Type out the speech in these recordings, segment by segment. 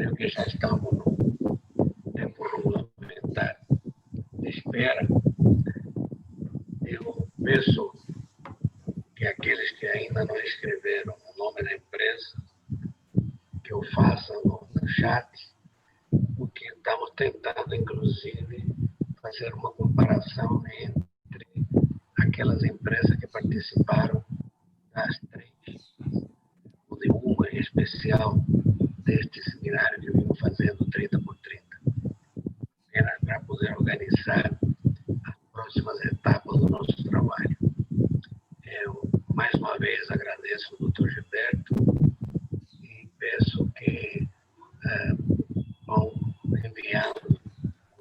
creio que já estamos no tempo regulamentar de espera. Eu peço que aqueles que ainda não escreveram o nome da empresa, que o façam no chat, porque estamos tentando, inclusive, fazer uma comparação entre aquelas empresas que participaram das três, ou de uma em especial, deste seminário que vimos fazendo 30 por 30, apenas para poder organizar as próximas etapas do nosso trabalho. Eu, mais uma vez, agradeço ao Dr. Gilberto e peço que vão enviando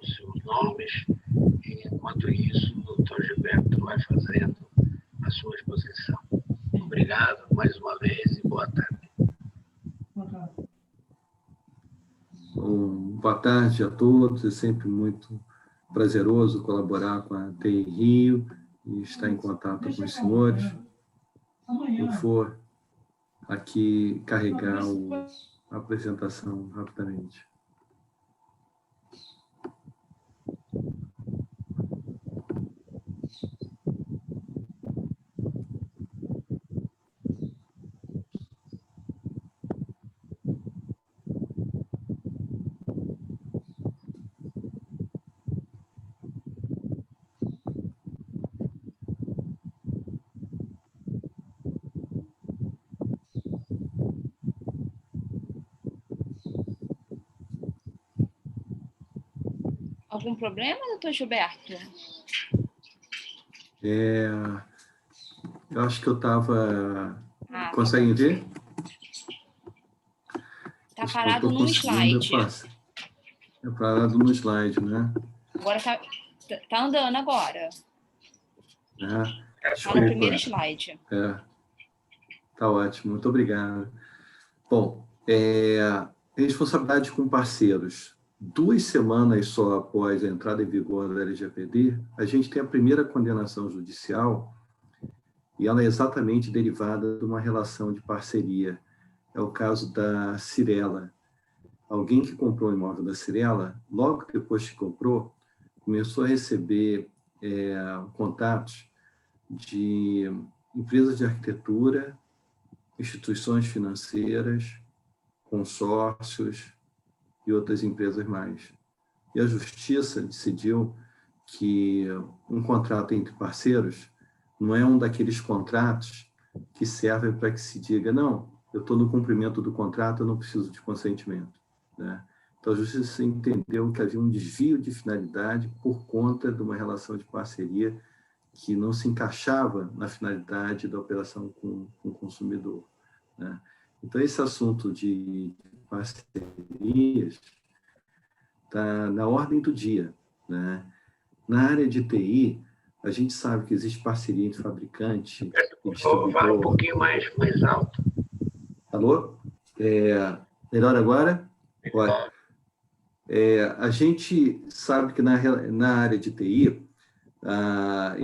os seus nomes e, enquanto isso, o Dr. Gilberto vai fazendo a sua exposição. Obrigado mais uma vez e boa tarde. Boa tarde a todos, é sempre muito prazeroso colaborar com a TI Rio e estar em contato com os senhores. Eu for aqui carregar a apresentação rapidamente. Algum problema, doutor Gilberto? Eu acho que eu estava... Conseguem ver? Está parado no slide. É parado no slide, né? Agora tá andando agora. Está no primeiro slide. Tá ótimo, muito obrigado. Bom, responsabilidade com parceiros. 2 semanas só após a entrada em vigor da LGPD, a gente tem a primeira condenação judicial e ela é exatamente derivada de uma relação de parceria. É o caso da Cyrela. Alguém que comprou o imóvel da Cyrela, logo depois que comprou, começou a receber contatos de empresas de arquitetura, instituições financeiras, consórcios e outras empresas mais. E a Justiça decidiu que um contrato entre parceiros não é um daqueles contratos que servem para que se diga, não, eu estou no cumprimento do contrato, eu não preciso de consentimento, né? Então, a Justiça entendeu que havia um desvio de finalidade por conta de uma relação de parceria que não se encaixava na finalidade da operação com o consumidor, né? Então, esse assunto de parcerias está na ordem do dia, né? Na área de TI, a gente sabe que existe parceria entre fabricante e distribuidor. Fala um pouquinho mais alto. Alô? Melhor agora? Melhor. A gente sabe que na área de TI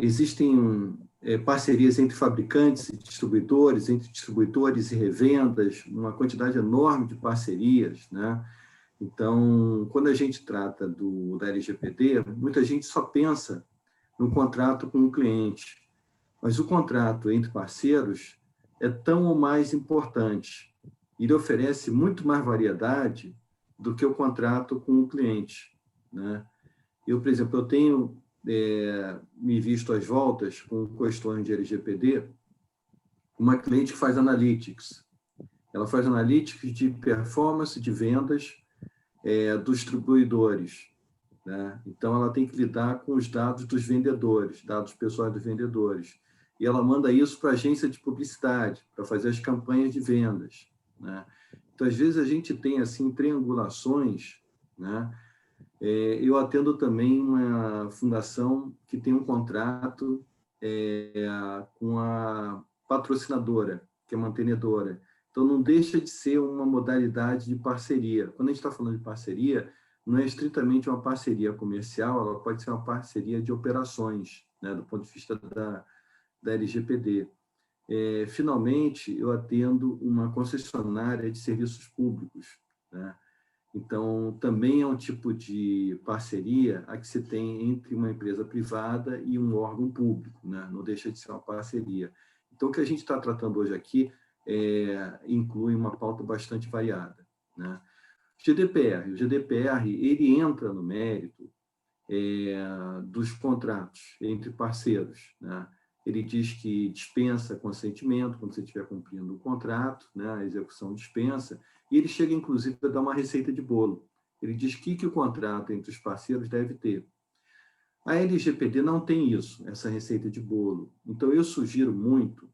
existem parcerias entre fabricantes e distribuidores, entre distribuidores e revendas, uma quantidade enorme de parcerias, né? Então, quando a gente trata da LGPD, muita gente só pensa no contrato com o cliente, mas o contrato entre parceiros é tão ou mais importante. Ele oferece muito mais variedade do que o contrato com o cliente, né? Eu, por exemplo, eu tenho me visto às voltas com questões de LGPD, uma cliente que faz analytics. Ela faz analytics de performance de vendas dos distribuidores, né? Então, ela tem que lidar com os dados dos vendedores, dados pessoais dos vendedores. E ela manda isso para a agência de publicidade, para fazer as campanhas de vendas, né? Então, às vezes, a gente tem, assim, triangulações, né? Eu atendo também uma fundação que tem um contrato com a patrocinadora, que é mantenedora. Então, não deixa de ser uma modalidade de parceria. Quando a gente está falando de parceria, não é estritamente uma parceria comercial, ela pode ser uma parceria de operações, né, do ponto de vista da LGPD. Finalmente, eu atendo uma concessionária de serviços públicos, né? Então, também é um tipo de parceria a que se tem entre uma empresa privada e um órgão público, né? Não deixa de ser uma parceria. Então, o que a gente está tratando hoje aqui inclui uma pauta bastante variada, né? GDPR. O GDPR, ele entra no mérito dos contratos entre parceiros, né? Ele diz que dispensa consentimento quando você estiver cumprindo o contrato, né? A execução dispensa, e ele chega, inclusive, a dar uma receita de bolo. Ele diz que o contrato entre os parceiros deve ter. A LGPD não tem isso, essa receita de bolo. Então, eu sugiro muito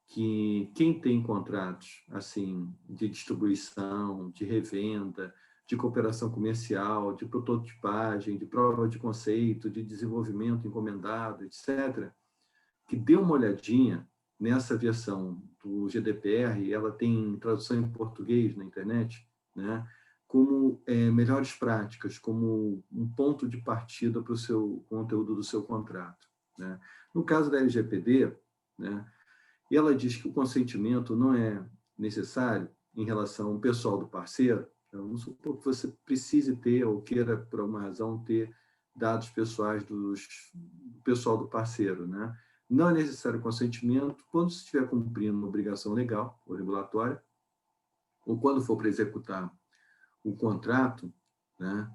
que quem tem contratos assim de distribuição, de revenda, de cooperação comercial, de prototipagem, de prova de conceito, de desenvolvimento encomendado, etc., que dê uma olhadinha nessa versão do GDPR, ela tem tradução em português na internet, né? Como melhores práticas, como um ponto de partida para o seu conteúdo do seu contrato, né? No caso da LGPD, né? E ela diz que o consentimento não é necessário em relação ao pessoal do parceiro. Então, vamos supor que você precise ter ou queira, por alguma razão, ter dados pessoais do pessoal do parceiro, né? Não é necessário consentimento quando se estiver cumprindo uma obrigação legal ou regulatória, ou quando for para executar o contrato, né?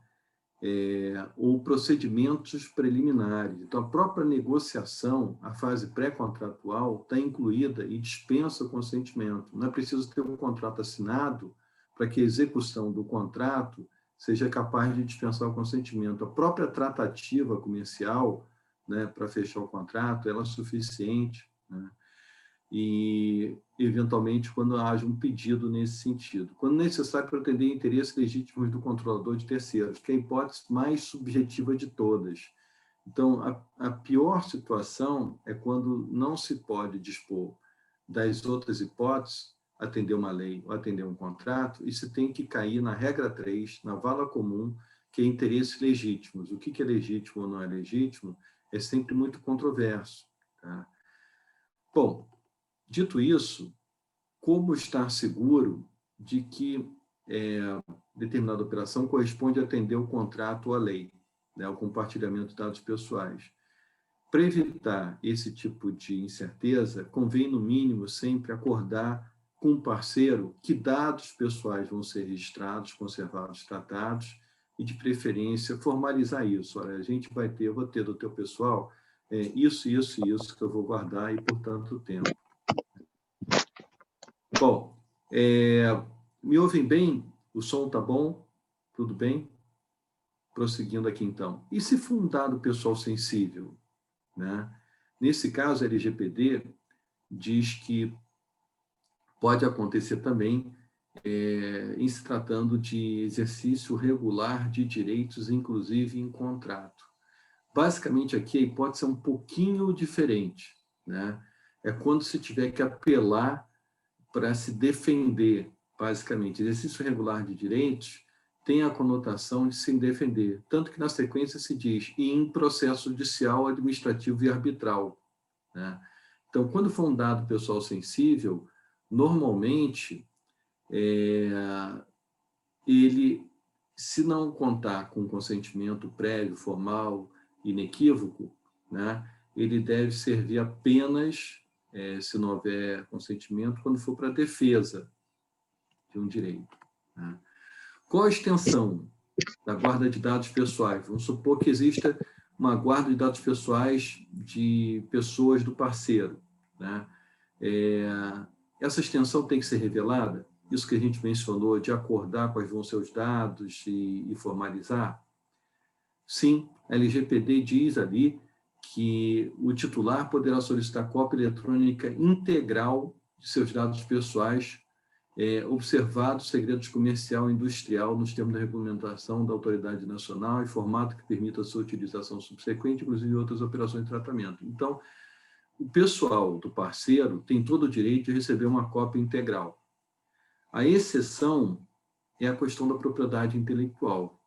Ou procedimentos preliminares. Então, a própria negociação, a fase pré-contratual, está incluída e dispensa o consentimento. Não é preciso ter um contrato assinado para que a execução do contrato seja capaz de dispensar o consentimento. A própria tratativa comercial, né, para fechar o contrato, ela é suficiente, né? E, eventualmente, quando haja um pedido nesse sentido. Quando necessário para atender interesses legítimos do controlador de terceiros, que é a hipótese mais subjetiva de todas. Então, a pior situação é quando não se pode dispor das outras hipóteses, atender uma lei ou atender um contrato, e se tem que cair na regra 3, na vala comum, que é interesses legítimos. O que é legítimo ou não é legítimo é sempre muito controverso, tá? Bom, dito isso, como estar seguro de que determinada operação corresponde a atender o contrato ou a lei, né, o compartilhamento de dados pessoais? Para evitar esse tipo de incerteza, convém, no mínimo, sempre acordar com o parceiro que dados pessoais vão ser registrados, conservados, tratados, e, de preferência, formalizar isso. Olha, a gente vai ter, eu vou ter do teu pessoal isso, isso e isso que eu vou guardar e por tanto tempo. Bom, me ouvem bem? O som está bom? Tudo bem? Prosseguindo aqui, então. E se for um dado pessoal sensível, né? Nesse caso, a LGPD diz que pode acontecer também em se tratando de exercício regular de direitos, inclusive em contrato. Basicamente, aqui a hipótese é um pouquinho diferente, né? É quando se tiver que apelar para se defender, basicamente. Exercício regular de direitos tem a conotação de se defender, tanto que na sequência se diz em processo judicial, administrativo e arbitral, né? Então, quando for um dado pessoal sensível, normalmente, ele, se não contar com consentimento prévio, formal, inequívoco, né, ele deve servir apenas, se não houver consentimento, quando for para a defesa de um direito, né? Qual a extensão da guarda de dados pessoais? Vamos supor que exista uma guarda de dados pessoais de pessoas do parceiro, né? Essa extensão tem que ser revelada? Isso que a gente mencionou, de acordar quais vão ser os dados e formalizar? Sim, a LGPD diz ali que o titular poderá solicitar cópia eletrônica integral de seus dados pessoais, observado o segredo comercial e industrial nos termos da regulamentação da autoridade nacional e formato que permita a sua utilização subsequente, inclusive outras operações de tratamento. Então, o pessoal do parceiro tem todo o direito de receber uma cópia integral. A exceção é a questão da propriedade intelectual.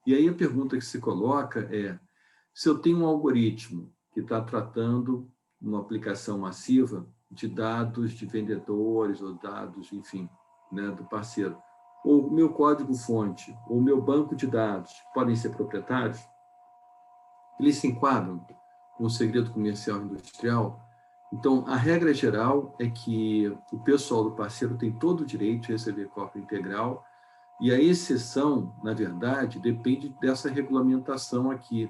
E aí a pergunta que se coloca é, se eu tenho um algoritmo que está tratando uma aplicação massiva de dados de vendedores ou dados, enfim, né, do parceiro, ou o meu código-fonte, ou o meu banco de dados podem ser proprietários, eles se enquadram com o segredo comercial e industrial. Então, a regra geral é que o pessoal do parceiro tem todo o direito de receber cópia integral, e a exceção, na verdade, depende dessa regulamentação aqui,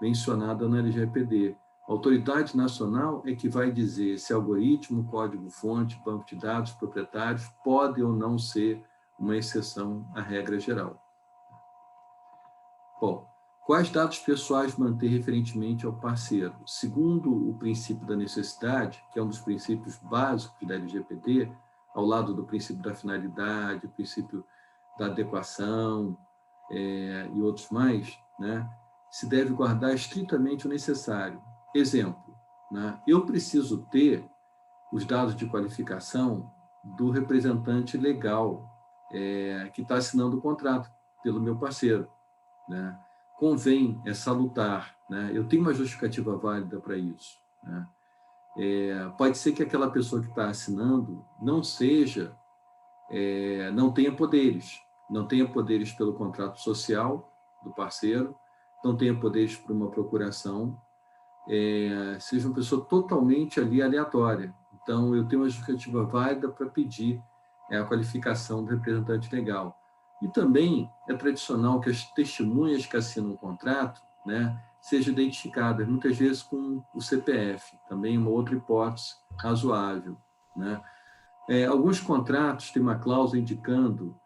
mencionada na LGPD. A autoridade nacional é que vai dizer se algoritmo, código-fonte, banco de dados, proprietários podem ou não ser uma exceção à regra geral. Bom, quais dados pessoais manter referentemente ao parceiro? Segundo o princípio da necessidade, que é um dos princípios básicos da LGPD, ao lado do princípio da finalidade, o princípio da adequação e outros mais, né, se deve guardar estritamente o necessário. Exemplo, né, eu preciso ter os dados de qualificação do representante legal que está assinando o contrato pelo meu parceiro, né? Convém, é salutar, né? Eu tenho uma justificativa válida para isso, né? Pode ser que aquela pessoa que está assinando não seja, não tenha poderes pelo contrato social do parceiro, não tenha poderes para uma procuração, seja uma pessoa totalmente ali aleatória. Então, eu tenho uma justificativa válida para pedir a qualificação do representante legal. E também é tradicional que as testemunhas que assinam o contrato, né, sejam identificadas, muitas vezes com o CPF, também uma outra hipótese razoável, né? Alguns contratos têm uma cláusula indicando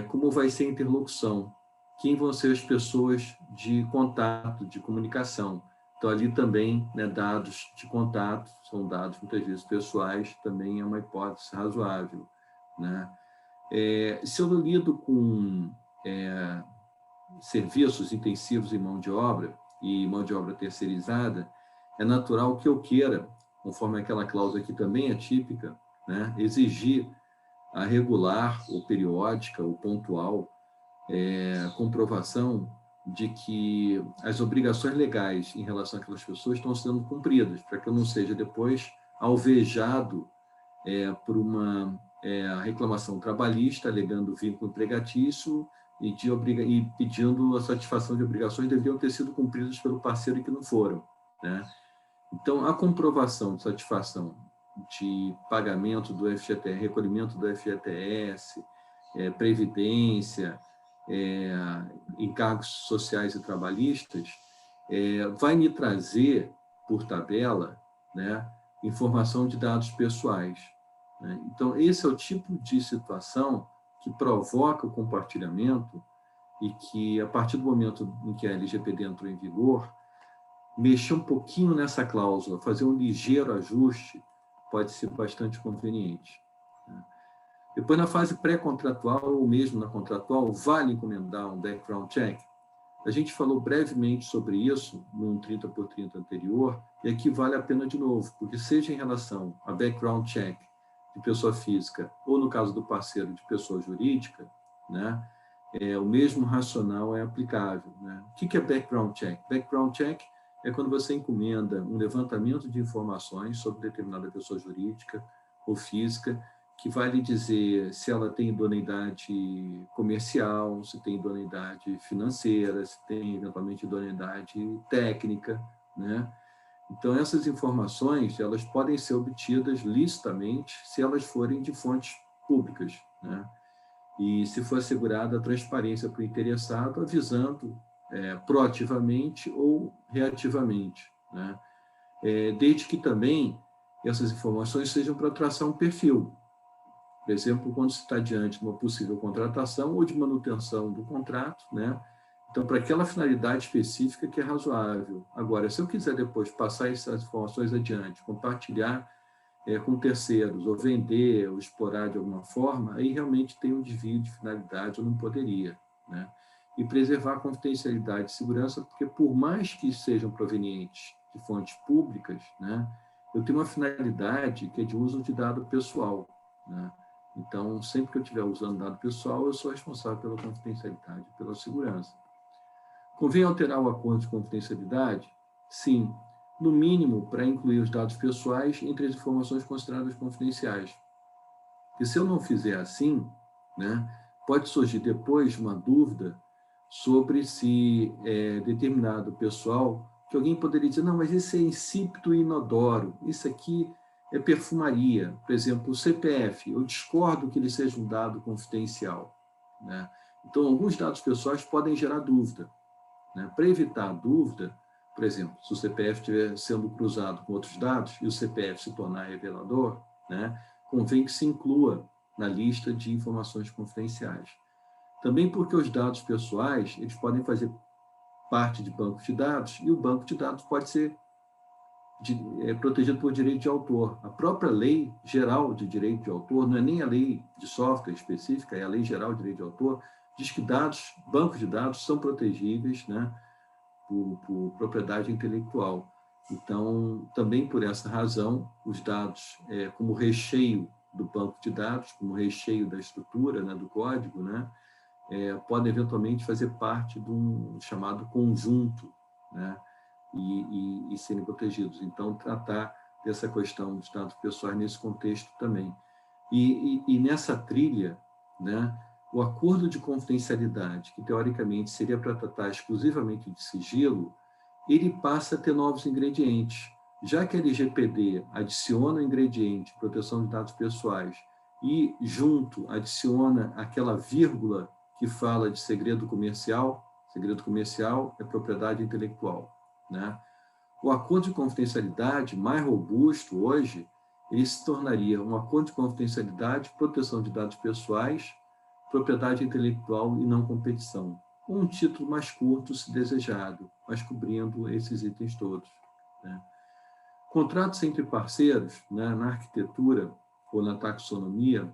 como vai ser a interlocução, quem vão ser as pessoas de contato, de comunicação. Então, ali também, né, dados de contato, são dados muitas vezes pessoais, também é uma hipótese razoável, né? Se eu lido com serviços intensivos em mão de obra e mão de obra terceirizada, é natural que eu queira, conforme aquela cláusula aqui também é típica, né, exigir a regular, ou periódica, ou pontual, comprovação de que as obrigações legais em relação àquelas pessoas estão sendo cumpridas, para que eu não seja depois alvejado por uma reclamação trabalhista, alegando vínculo empregatício e pedindo a satisfação de obrigações que deveriam ter sido cumpridas pelo parceiro e que não foram, né? Então, a comprovação de satisfação de pagamento do FGTS, recolhimento do FGTS, previdência, encargos sociais e trabalhistas, vai me trazer, por tabela, né, informação de dados pessoais, né? Então, esse é o tipo de situação que provoca o compartilhamento e que, a partir do momento em que a LGPD entrou em vigor, mexer um pouquinho nessa cláusula, fazer um ligeiro ajuste, pode ser bastante conveniente, né? Depois, na fase pré-contratual, ou mesmo na contratual, vale encomendar um background check. A gente falou brevemente sobre isso no 30 por 30 anterior, e aqui vale a pena de novo, porque seja em relação a background check de pessoa física, ou no caso do parceiro de pessoa jurídica, né, o mesmo racional é aplicável, né? O que é background check? Background check é quando você encomenda um levantamento de informações sobre determinada pessoa jurídica ou física, que vai lhe dizer se ela tem idoneidade comercial, se tem idoneidade financeira, se tem, eventualmente, idoneidade técnica, né? Então, essas informações, elas podem ser obtidas licitamente se elas forem de fontes públicas, né? E se for assegurada a transparência para o interessado, avisando proativamente ou reativamente, né? Desde que também essas informações sejam para traçar um perfil. Por exemplo, quando se está diante de uma possível contratação ou de manutenção do contrato, né? Então, para aquela finalidade específica que é razoável. Agora, se eu quiser depois passar essas informações adiante, compartilhar com terceiros, ou vender, ou explorar de alguma forma, aí realmente tem um desvio de finalidade, eu não poderia, né? E preservar a confidencialidade e segurança, porque por mais que sejam provenientes de fontes públicas, né, eu tenho uma finalidade que é de uso de dado pessoal, né? Então, sempre que eu estiver usando dado pessoal, eu sou responsável pela confidencialidade, pela segurança. Convém alterar o acordo de confidencialidade? Sim, no mínimo para incluir os dados pessoais entre as informações consideradas confidenciais. E se eu não fizer assim, né, pode surgir depois uma dúvida sobre se determinado pessoal, que alguém poderia dizer, não, mas isso é insípido e inodoro, isso aqui é perfumaria. Por exemplo, o CPF, eu discordo que ele seja um dado confidencial, né? Então, alguns dados pessoais podem gerar dúvida, né? Para evitar a dúvida, por exemplo, se o CPF estiver sendo cruzado com outros dados e o CPF se tornar revelador, né, convém que se inclua na lista de informações confidenciais. Também porque os dados pessoais, eles podem fazer parte de bancos de dados e o banco de dados pode ser protegido por direito de autor. A própria lei geral de direito de autor, não é nem a lei de software específica, é a lei geral de direito de autor, diz que bancos de dados são protegíveis, né, por propriedade intelectual. Então, também por essa razão, os dados, como recheio do banco de dados, como recheio da estrutura, né, do código, né, podem eventualmente fazer parte de um chamado conjunto, né, e serem protegidos. Então, tratar dessa questão dos dados pessoais nesse contexto também. E nessa trilha, né, o acordo de confidencialidade, que teoricamente seria para tratar exclusivamente de sigilo, ele passa a ter novos ingredientes. Já que a LGPD adiciona o ingrediente proteção de dados pessoais e, junto, adiciona aquela vírgula que fala de segredo comercial é propriedade intelectual, né? O acordo de confidencialidade mais robusto hoje, ele se tornaria um acordo de confidencialidade, proteção de dados pessoais, propriedade intelectual e não competição. Um título mais curto, se desejado, mas cobrindo esses itens todos, né? Contratos entre parceiros, né, na arquitetura ou na taxonomia,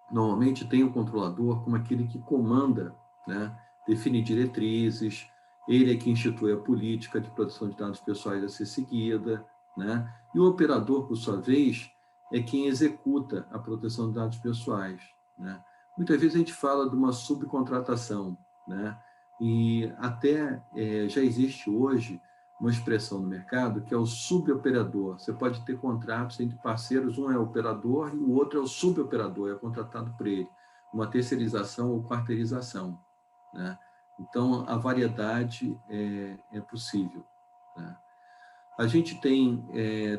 normalmente tem o controlador como aquele que comanda, né, define diretrizes, ele é que institui a política de proteção de dados pessoais a ser seguida, né? E o operador, por sua vez, é quem executa a proteção de dados pessoais, né? Muitas vezes a gente fala de uma subcontratação, né? E até já existe hoje uma expressão no mercado que é o suboperador. Você pode ter contratos entre parceiros, um é o operador e o outro é o suboperador, é contratado por ele, uma terceirização ou quarteirização, né? Então, a variedade é possível, né? A gente tem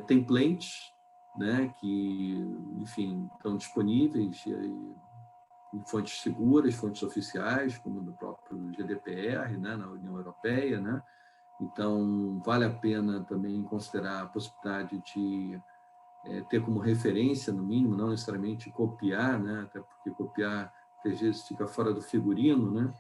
templates, né, que, enfim, estão disponíveis em fontes seguras, fontes oficiais, como do próprio GDPR, né, na União Europeia, né? Então, vale a pena também considerar a possibilidade de ter como referência, no mínimo, não necessariamente copiar, né? Até porque copiar, às vezes, fica fora do figurino, né?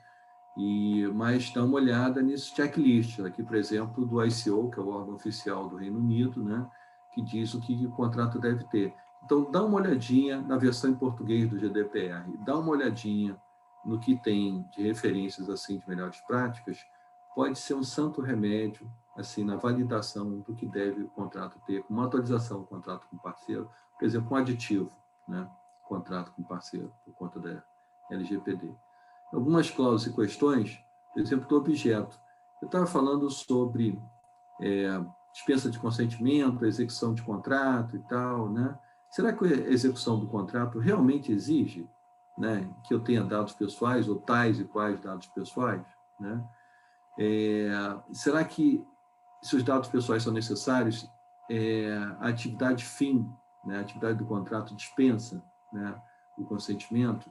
Mas dá uma olhada nesse checklist, aqui, por exemplo, do ICO, que é o órgão oficial do Reino Unido, né? Que diz o que o contrato deve ter. Então, dá uma olhadinha na versão em português do GDPR, dá uma olhadinha no que tem de referências assim de melhores práticas, pode ser um santo remédio assim na validação do que deve o contrato ter, com uma atualização do contrato com parceiro, por exemplo, um aditivo, né? Contrato com parceiro, por conta da LGPD. Algumas cláusulas e questões, por exemplo, do objeto. Eu estava falando sobre dispensa de consentimento, execução de contrato e tal, né? Será que a execução do contrato realmente exige, né, que eu tenha dados pessoais ou tais e quais dados pessoais, né? Será que, se os dados pessoais são necessários, a atividade fim, né, a atividade do contrato dispensa, né, o consentimento?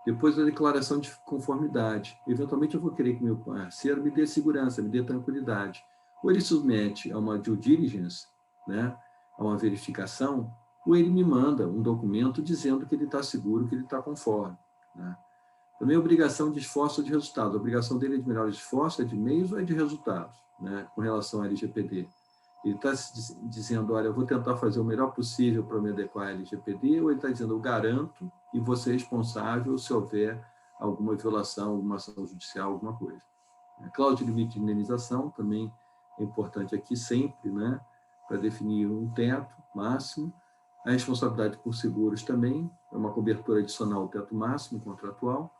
Depois da declaração de conformidade. Eventualmente eu vou querer que meu parceiro me dê segurança, me dê tranquilidade. Ou ele submete a uma due diligence, né, a uma verificação, ou ele me manda um documento dizendo que ele está seguro, que ele está conforme, né? Também obrigação de esforço ou de resultado. A obrigação dele é de melhores esforços, é de meios ou é de resultados, né, com relação à LGPD. Ele está dizendo, olha, eu vou tentar fazer o melhor possível para me adequar à LGPD, ou ele está dizendo, eu garanto e vou ser responsável se houver alguma violação, alguma ação judicial, alguma coisa. A cláusula de limite de indenização também é importante aqui sempre, né, para definir um teto máximo. A responsabilidade por seguros também é uma cobertura adicional ao teto máximo contratual.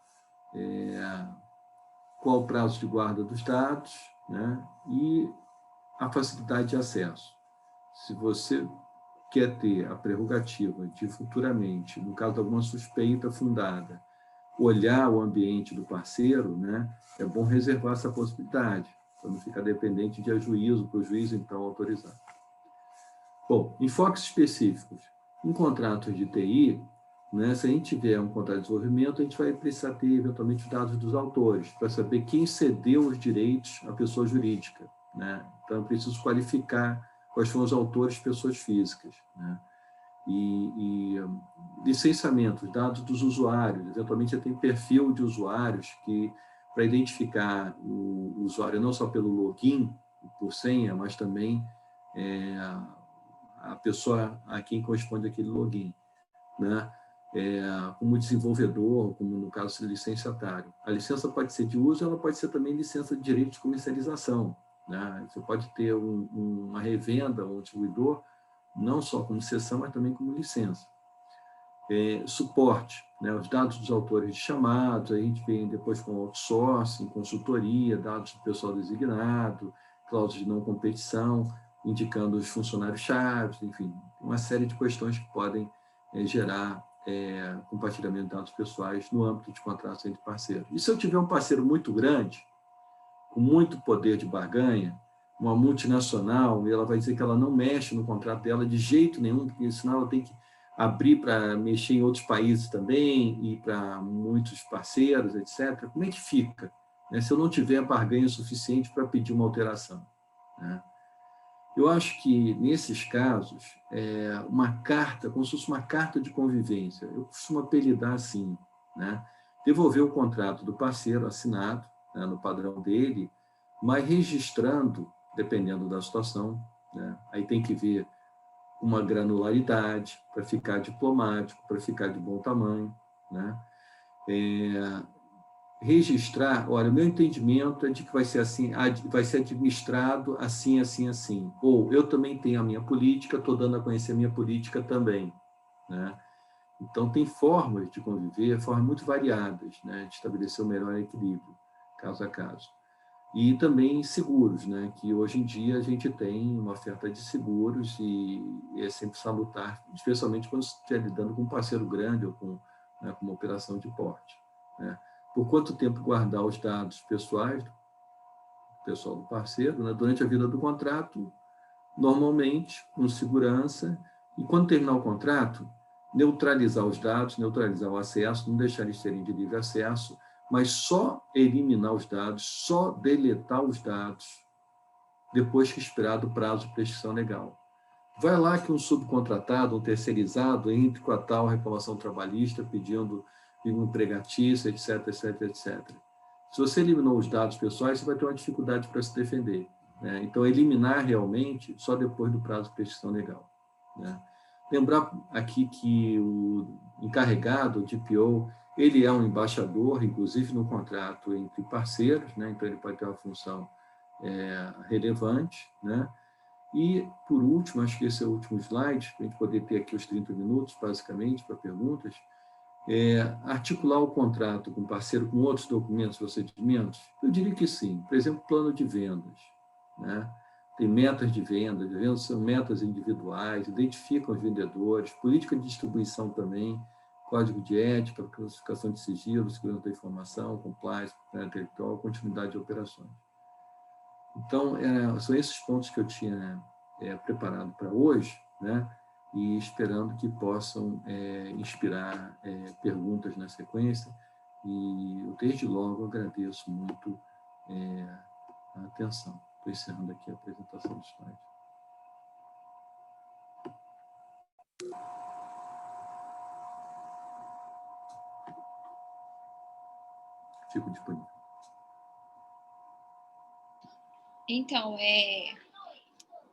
Qual o prazo de guarda dos dados, né, e a facilidade de acesso. Se você quer ter a prerrogativa de futuramente, no caso de alguma suspeita fundada, olhar o ambiente do parceiro, né, é bom reservar essa possibilidade, para não ficar dependente de ajuízo, para o juiz, então, autorizar. Bom, enfoques específicos. Em contratos de TI, né, se a gente tiver um contrato de desenvolvimento, a gente vai precisar ter, eventualmente, os dados dos autores, para saber quem cedeu os direitos à pessoa jurídica, né? Então, eu preciso qualificar quais foram os autores pessoas físicas, né? E licenciamento, dados dos usuários, eventualmente eu tenho perfil de usuários que, para identificar o usuário não só pelo login, por senha, mas também a pessoa a quem corresponde aquele login, né? Como desenvolvedor, como no caso de licenciatário. A licença pode ser de uso, ela pode ser também licença de direito de comercialização, né? Você pode ter uma revenda, um distribuidor, não só como cessão, mas também como licença. Suporte, né? Os dados dos autores de chamados, a gente vem depois com outsourcing, consultoria, dados do pessoal designado, cláusulas de não competição, indicando os funcionários-chave, enfim, uma série de questões que podem gerar compartilhamento de dados pessoais no âmbito de contratos entre parceiros. E se eu tiver um parceiro muito grande, com muito poder de barganha, uma multinacional, e ela vai dizer que ela não mexe no contrato dela de jeito nenhum, porque senão ela tem que abrir para mexer em outros países também, e para muitos parceiros, etc. Como é que fica, né, se eu não tiver barganha suficiente para pedir uma alteração, né? Eu acho que, nesses casos, uma carta, como se fosse uma carta de convivência, eu costumo apelidar assim, né? Devolver o contrato do parceiro assinado, né, no padrão dele, mas registrando, dependendo da situação, né? Aí tem que ver uma granularidade para ficar diplomático, para ficar de bom tamanho, né? Registrar, olha, o meu entendimento é de que vai ser assim, vai ser administrado assim, assim, assim. Ou eu também tenho a minha política, estou dando a conhecer a minha política também, né? Então, tem formas de conviver, formas muito variadas, né, de estabelecer o melhor equilíbrio, caso a caso. E também seguros, né, que hoje em dia a gente tem uma oferta de seguros e é sempre salutar, especialmente quando você estiver lidando com um parceiro grande ou com, né, com uma operação de porte, né? Por quanto tempo guardar os dados pessoais do pessoal do parceiro, né, durante a vida do contrato, normalmente, com segurança, e quando terminar o contrato, neutralizar os dados, neutralizar o acesso, não deixar eles terem de livre acesso, mas só eliminar os dados, só deletar os dados, depois que expirado o prazo de prescrição legal. Vai lá que um subcontratado, um terceirizado, entre com a tal reclamação trabalhista, pedindo um empregatício, etc, etc, etc. Se você eliminou os dados pessoais, você vai ter uma dificuldade para se defender, né? Então, eliminar realmente só depois do prazo de prescrição legal, né? Lembrar aqui que o encarregado, o DPO, ele é um embaixador, inclusive no contrato entre parceiros, né? Então ele pode ter uma função relevante, né? E, por último, acho que esse é o último slide, para a gente poder ter aqui os 30 minutos, basicamente, para perguntas, articular o contrato com o parceiro com outros documentos, procedimentos? Eu diria que sim. Por exemplo, plano de vendas, né? Tem metas de vendas são metas individuais, identificam os vendedores, política de distribuição também, código de ética, classificação de sigilo, segurança da informação, compliance, intelectual, continuidade de operações. Então, são esses pontos que eu tinha preparado para hoje, né? E esperando que possam inspirar perguntas na sequência. E eu, desde logo, agradeço muito a atenção. Estou encerrando aqui a apresentação do slide. Fico disponível. Então,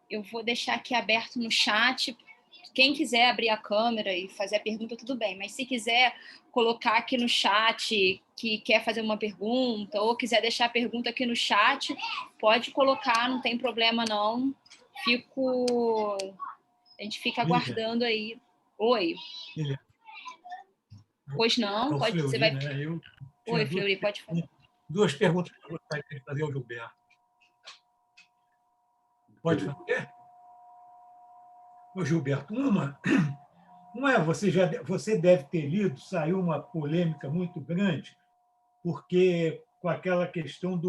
eu vou deixar aqui aberto no chat. Quem quiser abrir a câmera e fazer a pergunta, tudo bem. Mas se quiser colocar aqui no chat que quer fazer uma pergunta ou quiser deixar a pergunta aqui no chat, pode colocar, não tem problema não. A gente fica aguardando aí. Oi. Pois não, pode, Fleury, você vai... né? Oi, Fleury, pode falar. Duas perguntas que eu gostaria de fazer ao Gilberto. Pode fazer? Ô, Gilberto, uma Não é? Você deve ter lido, saiu uma polêmica muito grande, porque com aquela questão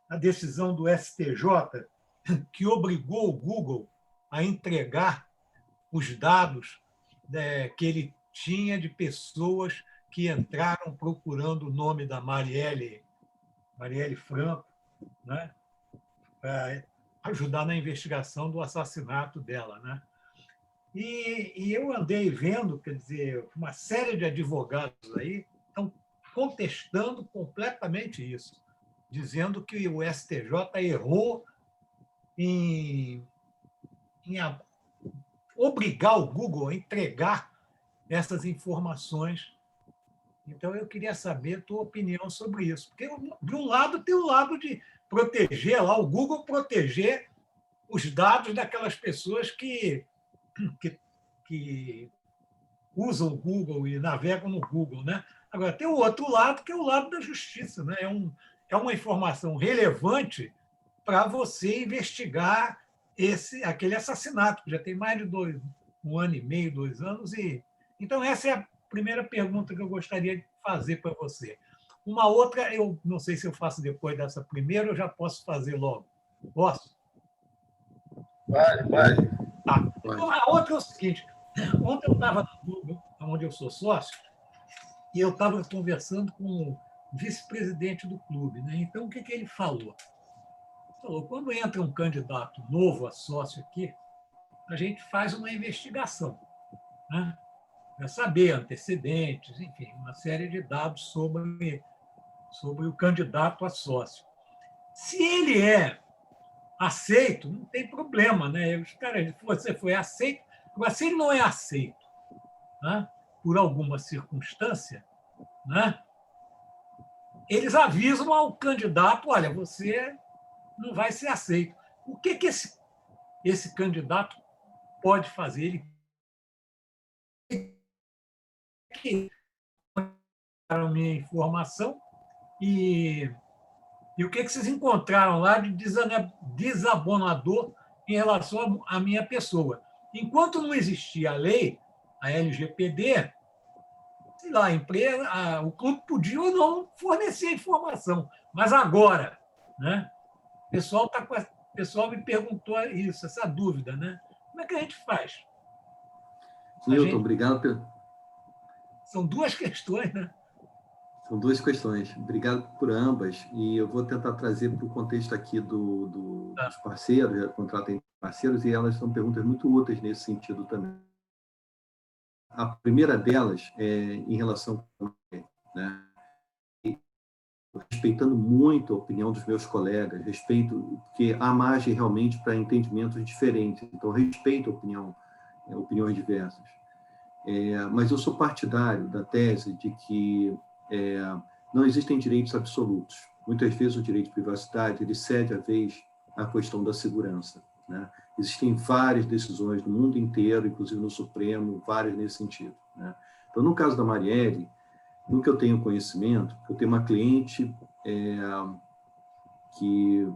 a decisão do STJ, que obrigou o Google a entregar os dados que ele tinha de pessoas que entraram procurando o nome da Marielle Franco, né, para ajudar na investigação do assassinato dela, né? E eu andei vendo, quer dizer, uma série de advogados aí estão contestando completamente isso, dizendo que o STJ errou em obrigar o Google a entregar essas informações. Então, eu queria saber a tua opinião sobre isso. Porque, de um lado, tem o lado de proteger, lá o Google proteger os dados daquelas pessoas que usam o Google e navegam no Google, né? Agora, tem o outro lado, que é o lado da justiça, né? É uma informação relevante para você investigar aquele assassinato, que já tem mais de 1 ano e meio, 2 anos. Então, essa é a primeira pergunta que eu gostaria de fazer para você. Uma outra, eu não sei se eu faço depois dessa primeira, eu já posso fazer logo. Posso? Pode. Tá. Então, a outra é o seguinte: ontem eu estava no Google, onde eu sou sócio, e eu estava conversando com o vice-presidente do clube, né? Então, o que ele falou? Falou, quando entra um candidato novo a sócio aqui, a gente faz uma investigação, né? Para saber antecedentes, enfim, uma série de dados sobre o candidato a sócio. Se ele é aceito, não tem problema, né? Os caras, você foi aceito, agora, se ele não é aceito, né, por alguma circunstância, né, eles avisam ao candidato, olha, você não vai ser aceito. O que esse candidato pode fazer? Ele a minha informação e o que vocês encontraram lá de desabonador em relação à minha pessoa. Enquanto não existia a lei, a LGPD, sei lá, a empresa, o clube podia ou não fornecer informação. Mas agora, né, o pessoal me perguntou isso, essa dúvida, né? Como é que a gente faz? Newton, obrigado. São 2 questões, né? São 2 questões. Obrigado por ambas. E eu vou tentar trazer para o contexto aqui dos parceiros, contrato entre parceiros, e elas são perguntas muito úteis nesse sentido também. A primeira delas é em relação ao né? Respeitando muito a opinião dos meus colegas, respeito, porque há margem realmente para entendimentos diferentes. Então, respeito opiniões diversas. Mas eu sou partidário da tese de que não existem direitos absolutos. Muitas vezes o direito de privacidade ele cede a vez à questão da segurança, né? Existem várias decisões no mundo inteiro, inclusive no Supremo, várias nesse sentido, né? Então, no caso da Marielle, no que eu tenho conhecimento, eu tenho uma cliente que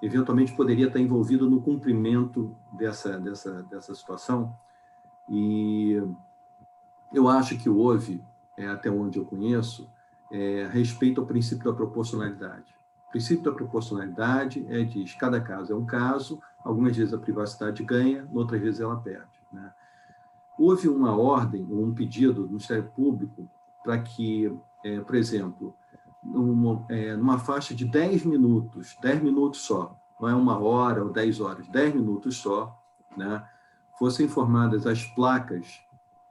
eventualmente poderia estar envolvida no cumprimento dessa situação, e eu acho que houve, até onde eu conheço, respeito ao princípio da proporcionalidade. O princípio da proporcionalidade diz que cada caso é um caso, algumas vezes a privacidade ganha, outras vezes ela perde, né? Houve uma ordem, um pedido do Ministério Público para que, por exemplo, numa faixa de 10 minutos só, não é 1 hora ou 10 horas, 10 minutos só, né, fossem informadas as placas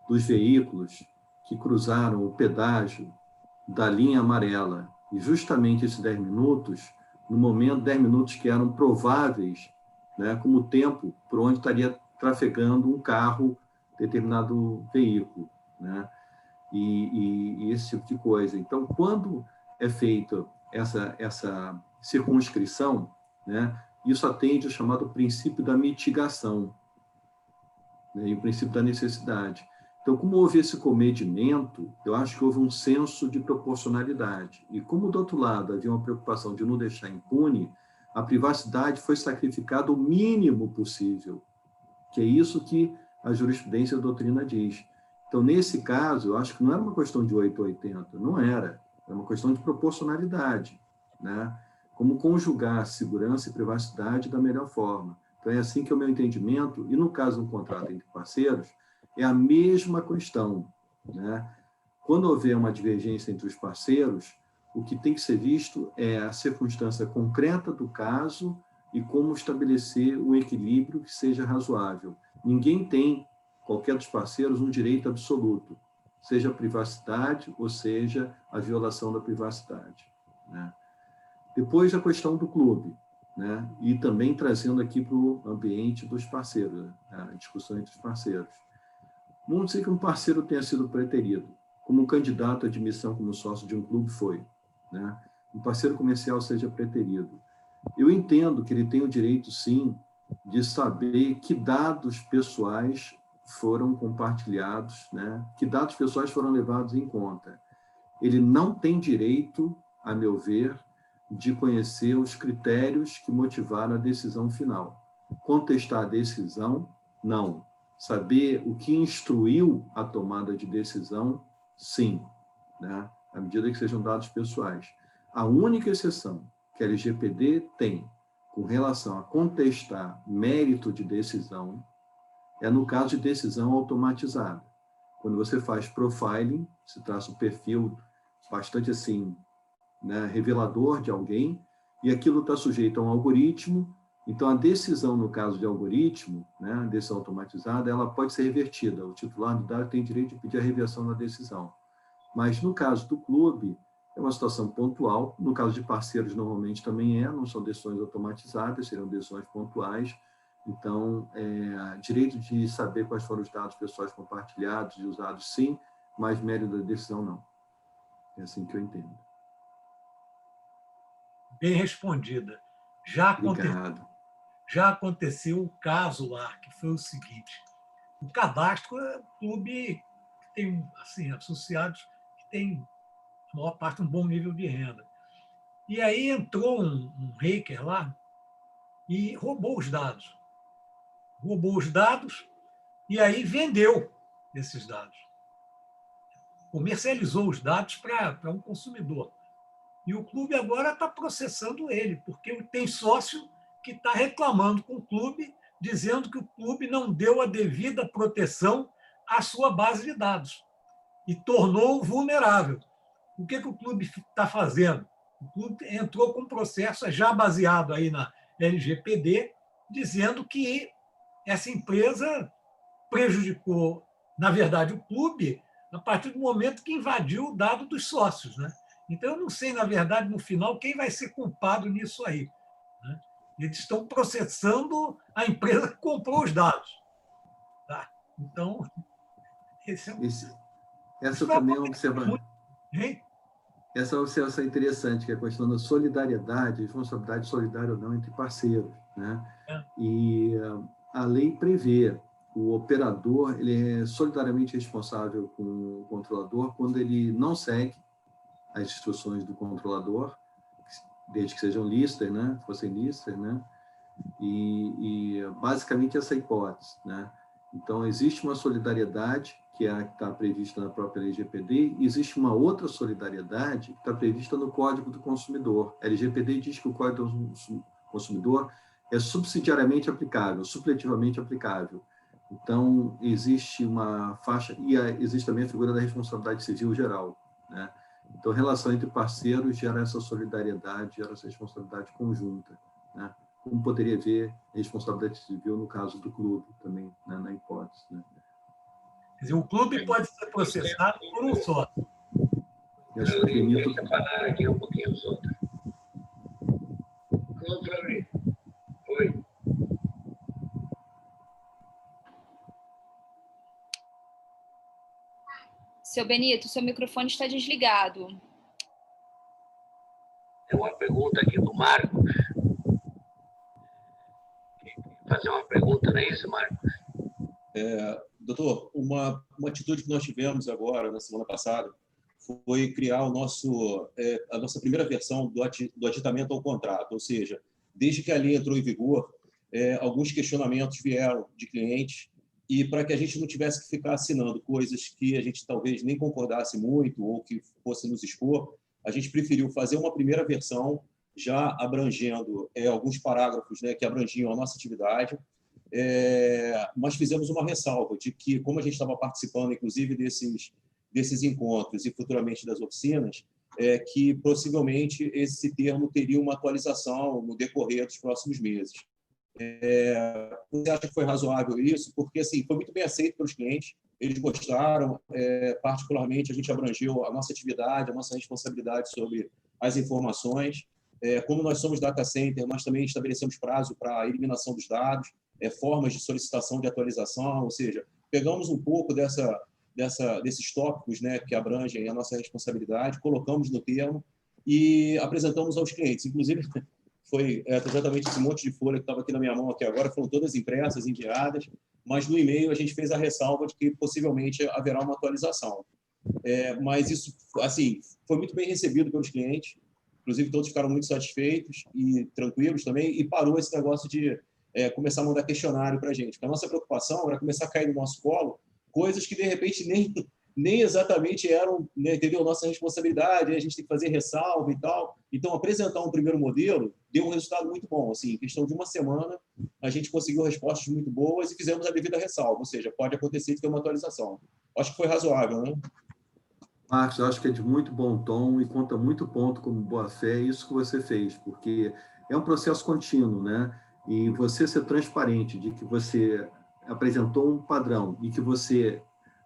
dos veículos que cruzaram o pedágio da linha amarela. E justamente esses 10 minutos, no momento, 10 minutos que eram prováveis, né, como tempo por onde estaria trafegando um carro, determinado veículo, né, e esse tipo de coisa. Então, quando é feita essa circunscrição, né, isso atende ao chamado princípio da mitigação, né, e o princípio da necessidade. Então, como houve esse comedimento, eu acho que houve um senso de proporcionalidade. E como, do outro lado, havia uma preocupação de não deixar impune, a privacidade foi sacrificada o mínimo possível, que é isso que a jurisprudência e a doutrina diz. Então, nesse caso, eu acho que não era uma questão de 8 ou 80, não era. Era uma questão de proporcionalidade, né? Como conjugar segurança e privacidade da melhor forma. Então, é assim que é o meu entendimento, e no caso de um contrato entre parceiros, é a mesma questão, né? Quando houver uma divergência entre os parceiros, o que tem que ser visto é a circunstância concreta do caso e como estabelecer um equilíbrio que seja razoável. Ninguém tem, qualquer dos parceiros, um direito absoluto, seja a privacidade ou seja a violação da privacidade, né? Depois, a questão do clube, né? E também trazendo aqui para o ambiente dos parceiros, né? A discussão entre os parceiros. Vamos dizer que um parceiro tenha sido preterido, como um candidato à admissão como sócio de um clube foi, né? Um parceiro comercial seja preterido. Eu entendo que ele tem o direito, sim, de saber que dados pessoais foram compartilhados, né? Que dados pessoais foram levados em conta. Ele não tem direito, a meu ver, de conhecer os critérios que motivaram a decisão final. Contestar a decisão, não. Saber o que instruiu a tomada de decisão, sim, né? À medida que sejam dados pessoais. A única exceção que a LGPD tem com relação a contestar mérito de decisão é no caso de decisão automatizada. Quando você faz profiling, se traça um perfil bastante assim, né, revelador de alguém, e aquilo está sujeito a um algoritmo. Então, a decisão, no caso de algoritmo, né, a decisão automatizada, ela pode ser revertida. O titular do dado tem direito de pedir a reversão da decisão. Mas, no caso do clube, é uma situação pontual. No caso de parceiros, normalmente também não são decisões automatizadas, seriam decisões pontuais. Então, direito de saber quais foram os dados pessoais compartilhados e usados, sim, mas mérito da decisão, não. É assim que eu entendo. Bem respondida. Obrigado. Já aconteceu um caso lá, que foi o seguinte: o Cadastro é um clube que tem assim, associados que tem, a maior parte, um bom nível de renda. E aí entrou um hacker lá e roubou os dados. Roubou os dados e aí vendeu esses dados. Comercializou os dados para um consumidor. E o clube agora está processando ele, porque tem sócio que está reclamando com o clube, dizendo que o clube não deu a devida proteção à sua base de dados e tornou-o vulnerável. O que o clube está fazendo? O clube entrou com um processo já baseado aí na LGPD, dizendo que essa empresa prejudicou, na verdade, o clube a partir do momento que invadiu o dado dos sócios, né? Então, eu não sei, na verdade, no final, quem vai ser culpado nisso aí, né? Eles estão processando a empresa que comprou os dados. Tá? Então, essa também é uma observação. Essa observação é interessante, que é a questão da solidariedade, responsabilidade solidária ou não entre parceiros, né? E a lei prevê o operador, ele é solidariamente responsável com o controlador quando ele não segue as instruções do controlador, desde que sejam lícitas, né? Fossem lícitas, né? E basicamente essa hipótese, né? Então, existe uma solidariedade, que é a que está prevista na própria LGPD, e existe uma outra solidariedade que está prevista no Código do Consumidor. A LGPD diz que o Código do Consumidor é subsidiariamente aplicável, supletivamente aplicável. Então, existe uma faixa, e existe também a figura da responsabilidade civil geral, né? Então, a relação entre parceiros gera essa solidariedade, gera essa responsabilidade conjunta, né? Como poderia haver responsabilidade civil no caso do clube também, né, na hipótese, né? Quer dizer, o clube pode ser processado por um só. Eu queria separar aqui um pouquinho os outros. Oi. Seu Benito, seu microfone está desligado. Tem uma pergunta aqui do Marcos. Fazer uma pergunta, não é isso, Marcos? Doutor, uma atitude que nós tivemos agora, na semana passada, foi criar a nossa primeira versão do aditamento ao contrato, ou seja, desde que a lei entrou em vigor, alguns questionamentos vieram de clientes e para que a gente não tivesse que ficar assinando coisas que a gente talvez nem concordasse muito ou que fosse nos expor, a gente preferiu fazer uma primeira versão já abrangendo alguns parágrafos, né, que abrangiam a nossa atividade, mas fizemos uma ressalva de que, como a gente estava participando, inclusive, desses encontros e futuramente das oficinas, que possivelmente esse termo teria uma atualização no decorrer dos próximos meses. Você acha que foi razoável isso? Porque assim, foi muito bem aceito pelos clientes, eles gostaram, particularmente a gente abrangeu a nossa atividade, a nossa responsabilidade sobre as informações. Como nós somos data center, nós também estabelecemos prazo para a eliminação dos dados, formas de solicitação de atualização, ou seja, pegamos um pouco desses tópicos, né, que abrangem a nossa responsabilidade, colocamos no termo e apresentamos aos clientes. Inclusive, foi exatamente esse monte de folha que estava aqui na minha mão aqui agora, foram todas impressas, enviadas, mas no e-mail a gente fez a ressalva de que possivelmente haverá uma atualização. Mas isso, assim, foi muito bem recebido pelos clientes, inclusive todos ficaram muito satisfeitos e tranquilos também, e parou esse negócio de começar a mandar questionário para a gente. Porque a nossa preocupação era começar a cair no nosso colo coisas que, de repente, nem exatamente eram, né, entendeu, nossa responsabilidade, a gente tem que fazer ressalva e tal. Então, apresentar um primeiro modelo deu um resultado muito bom. Assim, em questão de uma semana, a gente conseguiu respostas muito boas e fizemos a devida ressalva, ou seja, pode acontecer de ter uma atualização. Acho que foi razoável, né? Marcos, eu acho que é de muito bom tom e conta muito ponto como boa-fé isso que você fez, porque é um processo contínuo, né? E você ser transparente de que você apresentou um padrão e que você,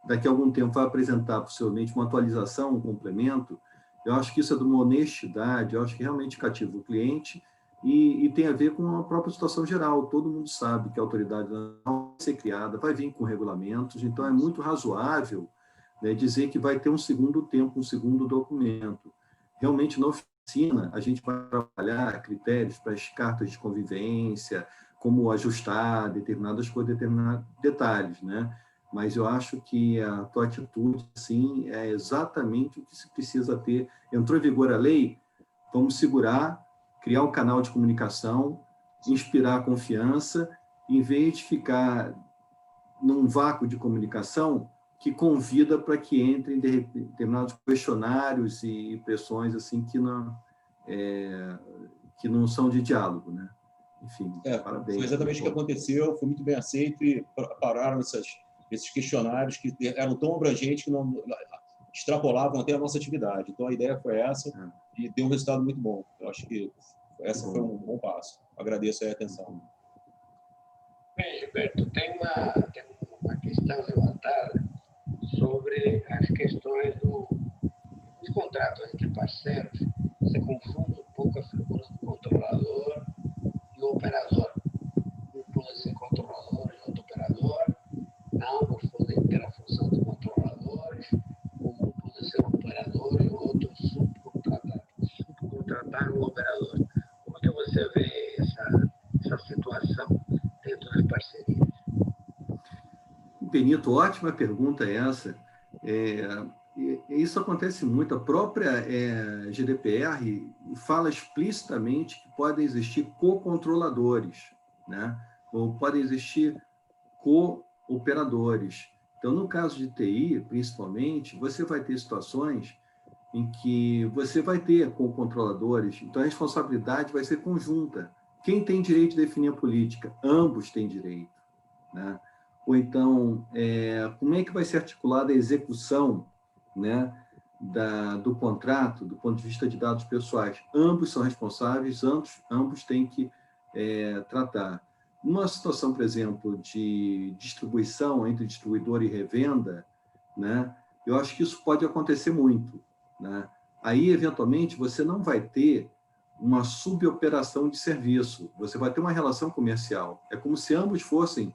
daqui a algum tempo, vai apresentar possivelmente uma atualização, um complemento, eu acho que isso é de uma honestidade, eu acho que realmente cativa o cliente e tem a ver com a própria situação geral. Todo mundo sabe que a autoridade vai ser criada, vai vir com regulamentos, então é muito razoável, né, dizer que vai ter um segundo tempo, um segundo documento. Realmente, na oficina, a gente vai trabalhar critérios para as cartas de convivência, como ajustar determinadas coisas, determinados detalhes, né? Mas eu acho que a tua atitude, sim, é exatamente o que se precisa ter. Entrou em vigor a lei, vamos segurar, criar um canal de comunicação, inspirar a confiança, em vez de ficar num vácuo de comunicação que convida para que entrem determinados questionários e pressões assim que não são de diálogo, né? Enfim, parabéns. Foi exatamente o que aconteceu, foi muito bem aceito e pararam esses questionários que eram tão abrangentes que não extrapolavam até a nossa atividade. Então, a ideia foi essa e deu um resultado muito bom. Eu acho que essa foi um bom passo. Agradeço aí a atenção. Bem, Gilberto, tem uma questão levantada sobre as questões dos contratos entre parceiros. Você confunde um pouco a figura do controlador e o operador. Um pode ser controlador e outro operador, ambos podem ter a função de controladores, um pode ser um operador e o outro subcontratar o operador. Como é que você vê essa situação dentro das parcerias? Benito, ótima pergunta essa. Isso acontece muito. A própria GDPR fala explicitamente que podem existir co-controladores, né? Ou podem existir co-operadores. Então, no caso de TI, principalmente, você vai ter situações em que você vai ter co-controladores, então a responsabilidade vai ser conjunta. Quem tem direito de definir a política? Ambos têm direito, né? Ou então, como é que vai ser articulada a execução, né, do contrato, do ponto de vista de dados pessoais? Ambos são responsáveis, ambos têm que tratar. Numa situação, por exemplo, de distribuição entre distribuidor e revenda, né, eu acho que isso pode acontecer muito, né? Aí, eventualmente, você não vai ter uma suboperação de serviço, você vai ter uma relação comercial. É como se ambos fossem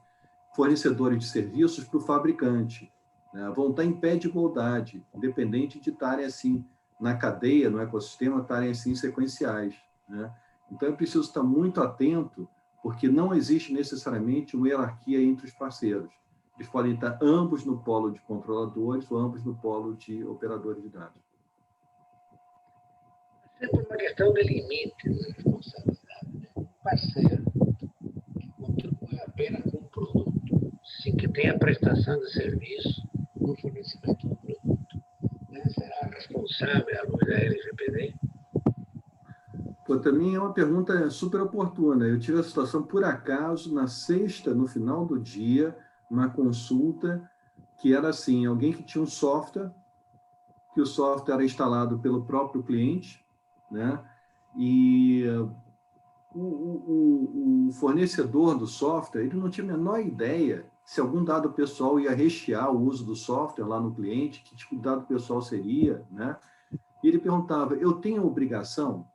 fornecedores de serviços para o fabricante, né? Vão estar em pé de igualdade, independente de estarem assim na cadeia, no ecossistema, estarem assim sequenciais, né? Então é preciso estar muito atento, porque não existe necessariamente uma hierarquia entre os parceiros. Eles podem estar ambos no polo de controladores ou ambos no polo de operadores de dados. É sempre uma questão de limite de responsabilidade. Um parceiro que contribui apenas com um produto, assim que tem a prestação de serviço no fornecimento do produto. Quem será responsável à luz da LGPD? Pô, também é uma pergunta super oportuna. Eu tive a situação, por acaso, na sexta, no final do dia, uma consulta que era assim, alguém que tinha um software, que o software era instalado pelo próprio cliente, né? E o fornecedor do software, ele não tinha a menor ideia se algum dado pessoal ia rechear o uso do software lá no cliente, que tipo de dado pessoal seria, né? E ele perguntava, eu tenho obrigação,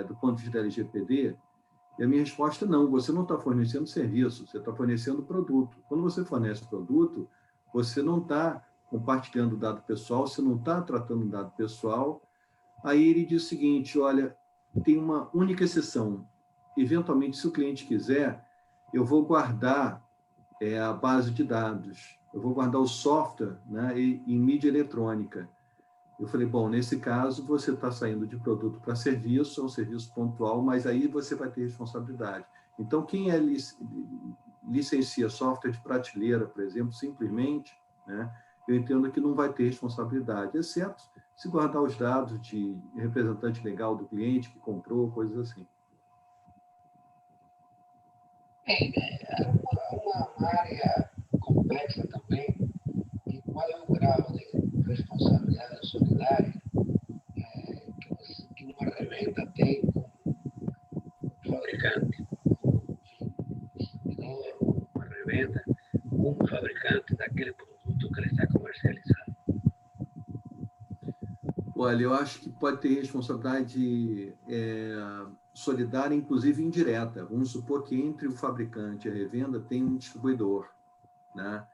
do ponto de vista da LGPD? E a minha resposta, não, você não está fornecendo serviço, você está fornecendo produto. Quando você fornece produto, você não está compartilhando dado pessoal, você não está tratando dado pessoal. Aí ele diz o seguinte, olha, tem uma única exceção. Eventualmente, se o cliente quiser, eu vou guardar a base de dados, eu vou guardar o software, né, em mídia eletrônica. Eu falei, bom, nesse caso, você está saindo de produto para serviço, é um serviço pontual, mas aí você vai ter responsabilidade. Então, quem licencia software de prateleira, por exemplo, simplesmente, né, eu entendo que não vai ter responsabilidade, exceto se guardar os dados de representante legal do cliente que comprou, coisas assim. É uma área complexa também, e qual é o grau de responsabilidade solidária que uma revenda tem com o fabricante, uma revenda com o fabricante daquele produto que ele está comercializando? Olha, eu acho que pode ter responsabilidade solidária, inclusive indireta. Vamos supor que entre o fabricante e a revenda tem um distribuidor, né?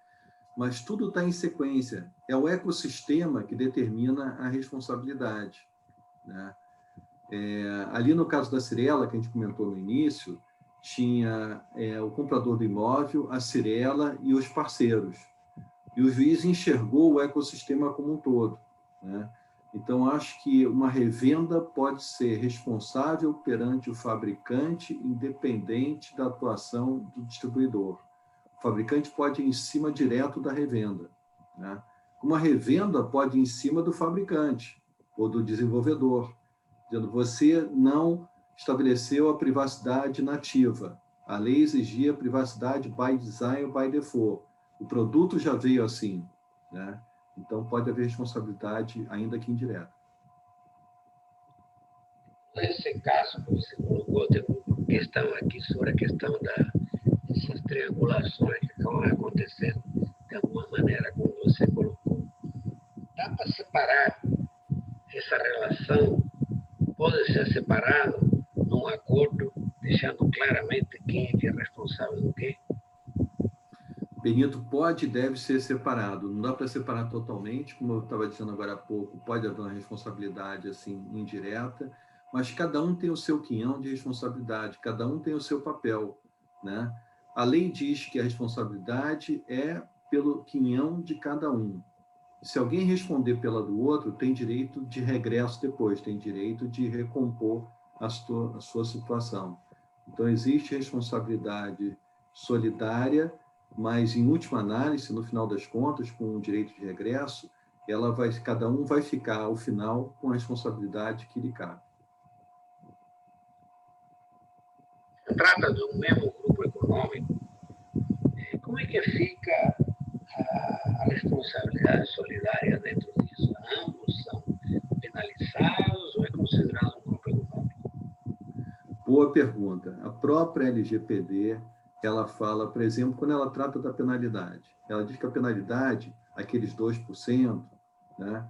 Mas tudo está em sequência. É o ecossistema que determina a responsabilidade, né? Ali no caso da Cyrela, que a gente comentou no início, tinha o comprador do imóvel, a Cyrela e os parceiros. E o juiz enxergou o ecossistema como um todo, né? Então, acho que uma revenda pode ser responsável perante o fabricante, independente da atuação do distribuidor. O fabricante pode ir em cima direto da revenda, né? Uma revenda pode ir em cima do fabricante ou do desenvolvedor, dizendo, você não estabeleceu a privacidade nativa. A lei exigia privacidade by design ou by default. O produto já veio assim, né? Então, pode haver responsabilidade, ainda que indireta. Nesse caso que você colocou, tem uma questão aqui sobre a questão dessas triangulações que estão acontecendo de alguma maneira, como você colocou. Dá para separar essa relação? Pode ser separado num acordo, deixando claramente quem é que é responsável do quê? Benito, pode e deve ser separado. Não dá para separar totalmente, como eu estava dizendo agora há pouco, pode haver uma responsabilidade assim indireta, mas cada um tem o seu quinhão de responsabilidade, cada um tem o seu papel, né? A lei diz que a responsabilidade é pelo quinhão de cada um. Se alguém responder pela do outro, tem direito de regresso depois, tem direito de recompor a sua situação. Então, existe responsabilidade solidária, mas, em última análise, no final das contas, com o direito de regresso, cada um vai ficar, ao final, com a responsabilidade que lhe cabe. Se trata do mesmo grupo econômico, como é que fica a responsabilidade solidária dentro disso? Ambos são penalizados ou é considerado um grupo econômico? Boa pergunta. A própria LGPD, ela fala, por exemplo, quando ela trata da penalidade, ela diz que a penalidade, aqueles 2%, né,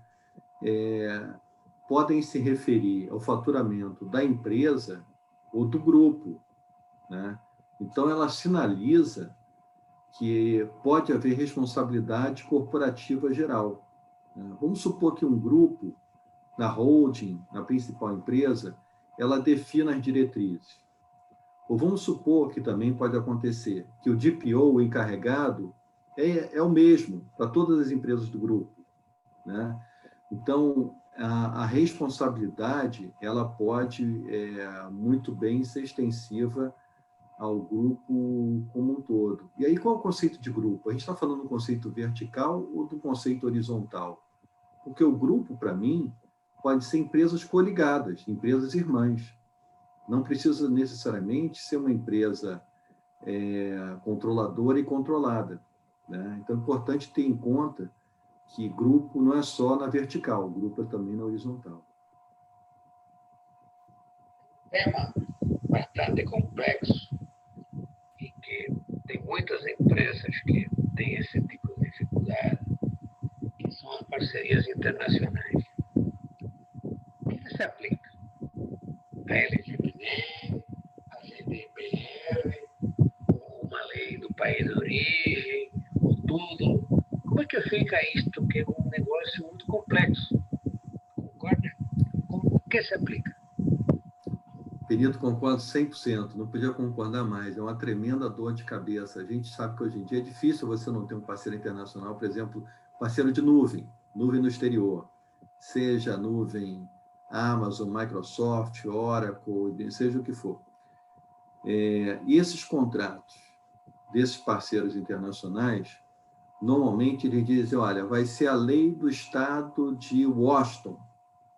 podem se referir ao faturamento da empresa ou do grupo, né? Então, ela sinaliza que pode haver responsabilidade corporativa geral, né? Vamos supor que um grupo, na holding, na principal empresa, ela defina as diretrizes. Ou vamos supor que também pode acontecer que o DPO, o encarregado, é o mesmo para todas as empresas do grupo, né? Então, a responsabilidade, ela pode muito bem ser extensiva ao grupo como um todo. E aí, qual é o conceito de grupo? A gente está falando do conceito vertical ou do conceito horizontal? Porque o grupo, para mim, pode ser empresas coligadas, empresas irmãs. Não precisa necessariamente ser uma empresa controladora e controlada, né? Então, é importante ter em conta que grupo não é só na vertical, grupo é também na horizontal. Tema bastante complexo e que tem muitas empresas que têm esse tipo de dificuldade, que são as parcerias internacionais. O que se aplica? A LGPD, a GDPR, uma lei do país de origem, ou tudo. Como é que fica isto, que é um negócio muito complexo? Concorda? O que se aplica? Benito, concordo 100%, não podia concordar mais, é uma tremenda dor de cabeça. A gente sabe que hoje em dia é difícil você não ter um parceiro internacional, por exemplo, parceiro de nuvem no exterior, seja nuvem Amazon, Microsoft, Oracle, seja o que for. E esses contratos desses parceiros internacionais, normalmente eles dizem, olha, vai ser a lei do estado de Washington,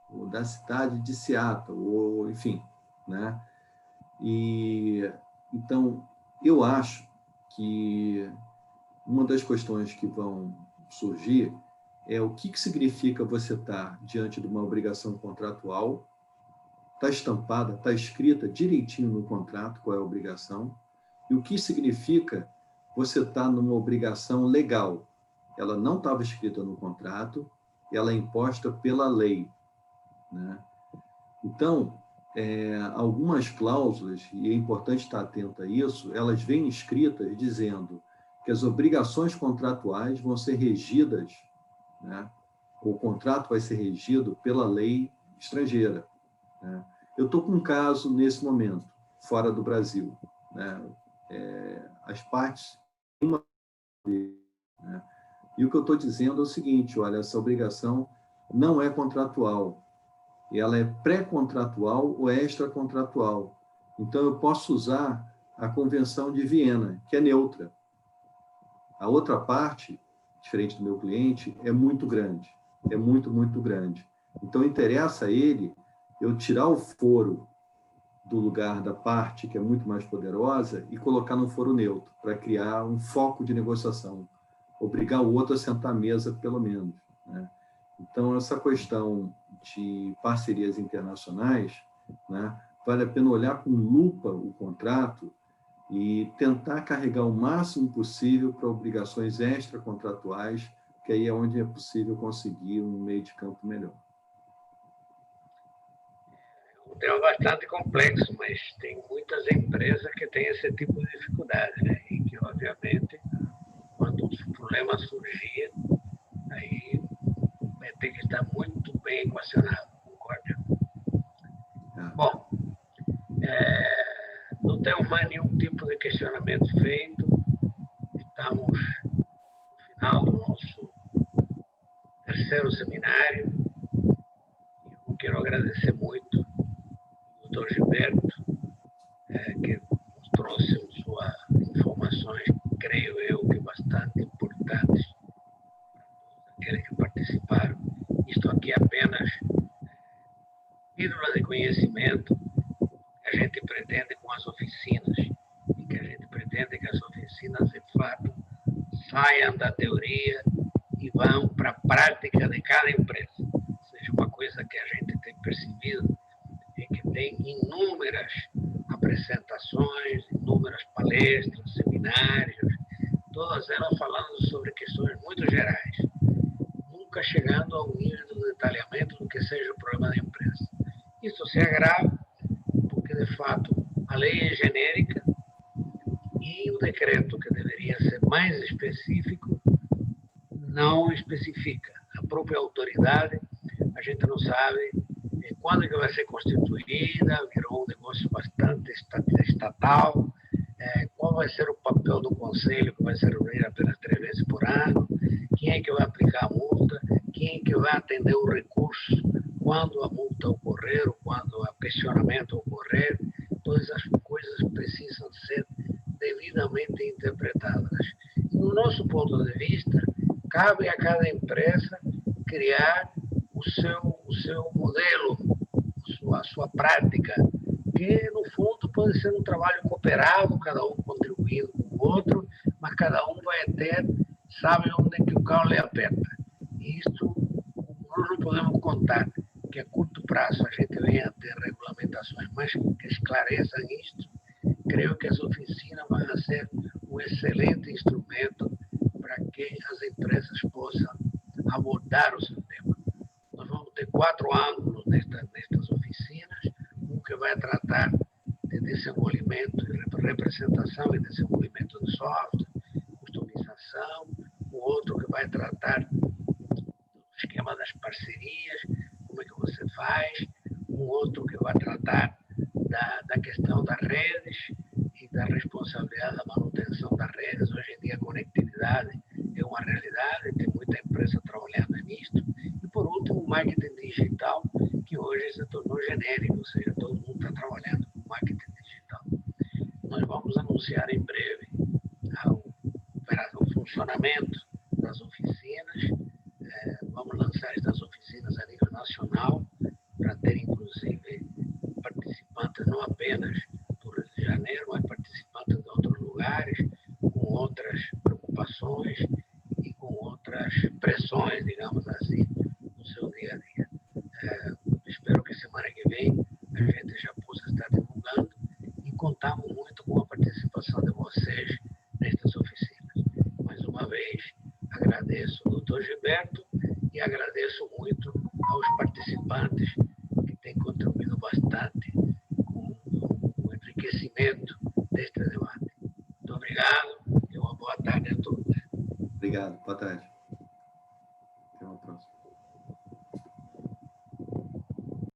ou da cidade de Seattle, ou enfim, né? E então eu acho que uma das questões que vão surgir é o que significa você estar diante de uma obrigação contratual, está estampada, está escrita direitinho no contrato qual é a obrigação, e o que significa você estar numa obrigação legal. Ela não estava escrita no contrato, ela é imposta pela lei, né? Então, algumas cláusulas, e é importante estar atento a isso, elas vêm escritas dizendo que as obrigações contratuais vão ser regidas, né? O contrato vai ser regido pela lei estrangeira, né? Eu estou com um caso nesse momento, fora do Brasil, né? As partes, né? E o que eu estou dizendo é o seguinte, olha, essa obrigação não é contratual, ela é pré-contratual ou extracontratual. Então, eu posso usar a Convenção de Viena, que é neutra. A outra parte, diferente do meu cliente, é muito grande. É muito, muito grande. Então, interessa a ele eu tirar o foro do lugar da parte que é muito mais poderosa e colocar no foro neutro, para criar um foco de negociação, obrigar o outro a sentar à mesa, pelo menos, né? Então, essa questão de parcerias internacionais, né, vale a pena olhar com lupa o contrato e tentar carregar o máximo possível para obrigações extracontratuais, que aí é onde é possível conseguir um meio de campo melhor. Um tema bastante complexo, mas tem muitas empresas que têm esse tipo de dificuldade, né? E que, obviamente, quando o problema surgir, aí vai ter que estar muito bem equacionado, concorda? Bom, não temos mais nenhum tipo de questionamento feito. Estamos no final do nosso terceiro seminário. Eu quero agradecer muito ao Dr. Gilberto, que nos trouxe suas informações, creio eu, que bastante importantes para aqueles que participaram. Isto aqui é apenas pílula de conhecimento que a gente pretende com as oficinas, e que a gente pretende que as oficinas, de fato, saiam da teoria e vão para a prática de cada empresa. Ou seja, uma coisa que a gente tem percebido é que tem inúmeras apresentações, inúmeras palestras, seminários, todas elas falando sobre questões muito gerais, nunca chegando ao nível do detalhamento do que seja o problema da empresa. Isso se agrava porque, de fato, a lei é genérica e o decreto, que deveria ser mais específico, não especifica. A própria autoridade, a gente não sabe quando é que vai ser constituída, virou um negócio bastante estatal, qual vai ser o papel do conselho, que vai ser reunido apenas 3 vezes por ano, quem é que vai aplicar a multa, quem é que vai atender o recurso quando a multa ocorrer ou quando o questionamento ocorrer. todas as coisas precisam ser devidamente interpretadas. E, no nosso ponto de vista, cabe a cada empresa criar o seu modelo, a sua prática, que, no fundo, pode ser um trabalho cooperado, cada um contribuindo com o outro, mas cada um vai ter, sabe onde é que o cão lhe aperta. E isto, nós não podemos contar que a curto prazo a gente venha a ter regulamentações mais que esclareçam isto. Creio que as oficinas vão ser um excelente instrumento para que as empresas possam abordar o seu tema. Nós vamos ter 4 ângulos nestas oficinas, um que vai tratar de desenvolvimento, representação e desenvolvimento de software, customização, o outro que vai tratar do esquema das parcerias, como é que você faz, um outro que vai tratar da questão das redes e da responsabilidade da manutenção das redes. Hoje em dia a conectividade é uma realidade, tem muita empresa trabalhando nisto. E, por último, o marketing digital, que hoje se tornou genérico, ou seja, todo mundo está trabalhando com marketing digital. Nós vamos anunciar em breve o funcionamento das oficinas, vamos lançar estas oficinas a nível nacional, para ter, inclusive, participantes não apenas do Rio de Janeiro, mas participantes de outros lugares, com outras preocupações e com outras pressões, digamos assim, no seu dia a dia. Espero que semana que vem a gente já possa estar divulgando e contamos muito com a participação de vocês nestas oficinas. Mais uma vez, agradeço ao Dr. Gilberto e agradeço muito aos participantes que têm contribuído bastante com o enriquecimento deste debate. Muito obrigado e uma boa tarde a todos. Obrigado. Boa tarde.